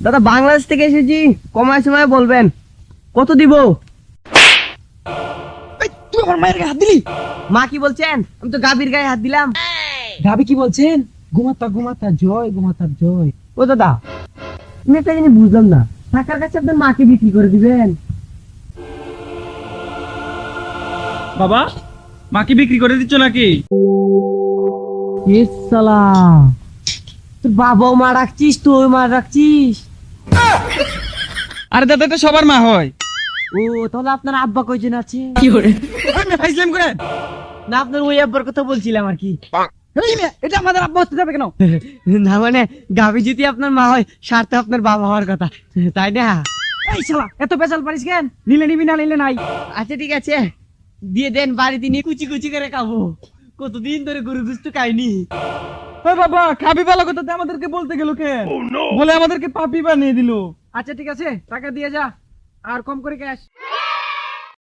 দাদা বাংলাদেশ থেকে এসেছি, কমায় সময় বলবেন কত দিব। তুই আমার মায়ের গায়ে হাত দিলি? মা কি বলছেন? আমি তো গাভীর গায়ে হাত দিলাম। গাবি কি বলছেন? ঘুমাতা ঘুমাতা জয়, ঘুমাতার জয়। ও দাদা, আমি একটা জিনিস বুঝলাম না, টাকার কাছে আপনার মাকে বিক্রি করে দিবেন? বাবা, মাকে বিক্রি করে দিচ্ছ নাকি? সালা, তোর বাবাও মা রাখছিস, তুই মা রাখছিস? আরে দাদা, এটা সবার মা হয়। ও তাহলে আপনার আব্বা কয়জন আছে? ফাইজলাম করে। না আপনার ওই আব্বার কথা বলছিলাম আর কি। এই মেয়ে, এটা আমাদের আব্বা হতে যাবে কেন? না মানে গাভী যদি আপনার মা হয়, সার তো আপনার বাবা হওয়ার কথা, তাই না? এই শালা, এত পেশাল পারিস কেন? নিলে নিবি, না নিলে নাই। আচ্ছা ঠিক আছে, দিয়ে দেন, বাড়িতে নিয়ে কুচি কুচি করে খাবো। কতদিন ধরে গরু গুস্তু খাইনি। ওই বাবা, খাবি ভালো কথা তো আমাদেরকে বলতে গেল কেন? বলে আমাদেরকে পাপি বানিয়ে দিল। আচ্ছা ঠিক আছে, টাকা দিয়ে যা, আর কম করে ক্যাশ।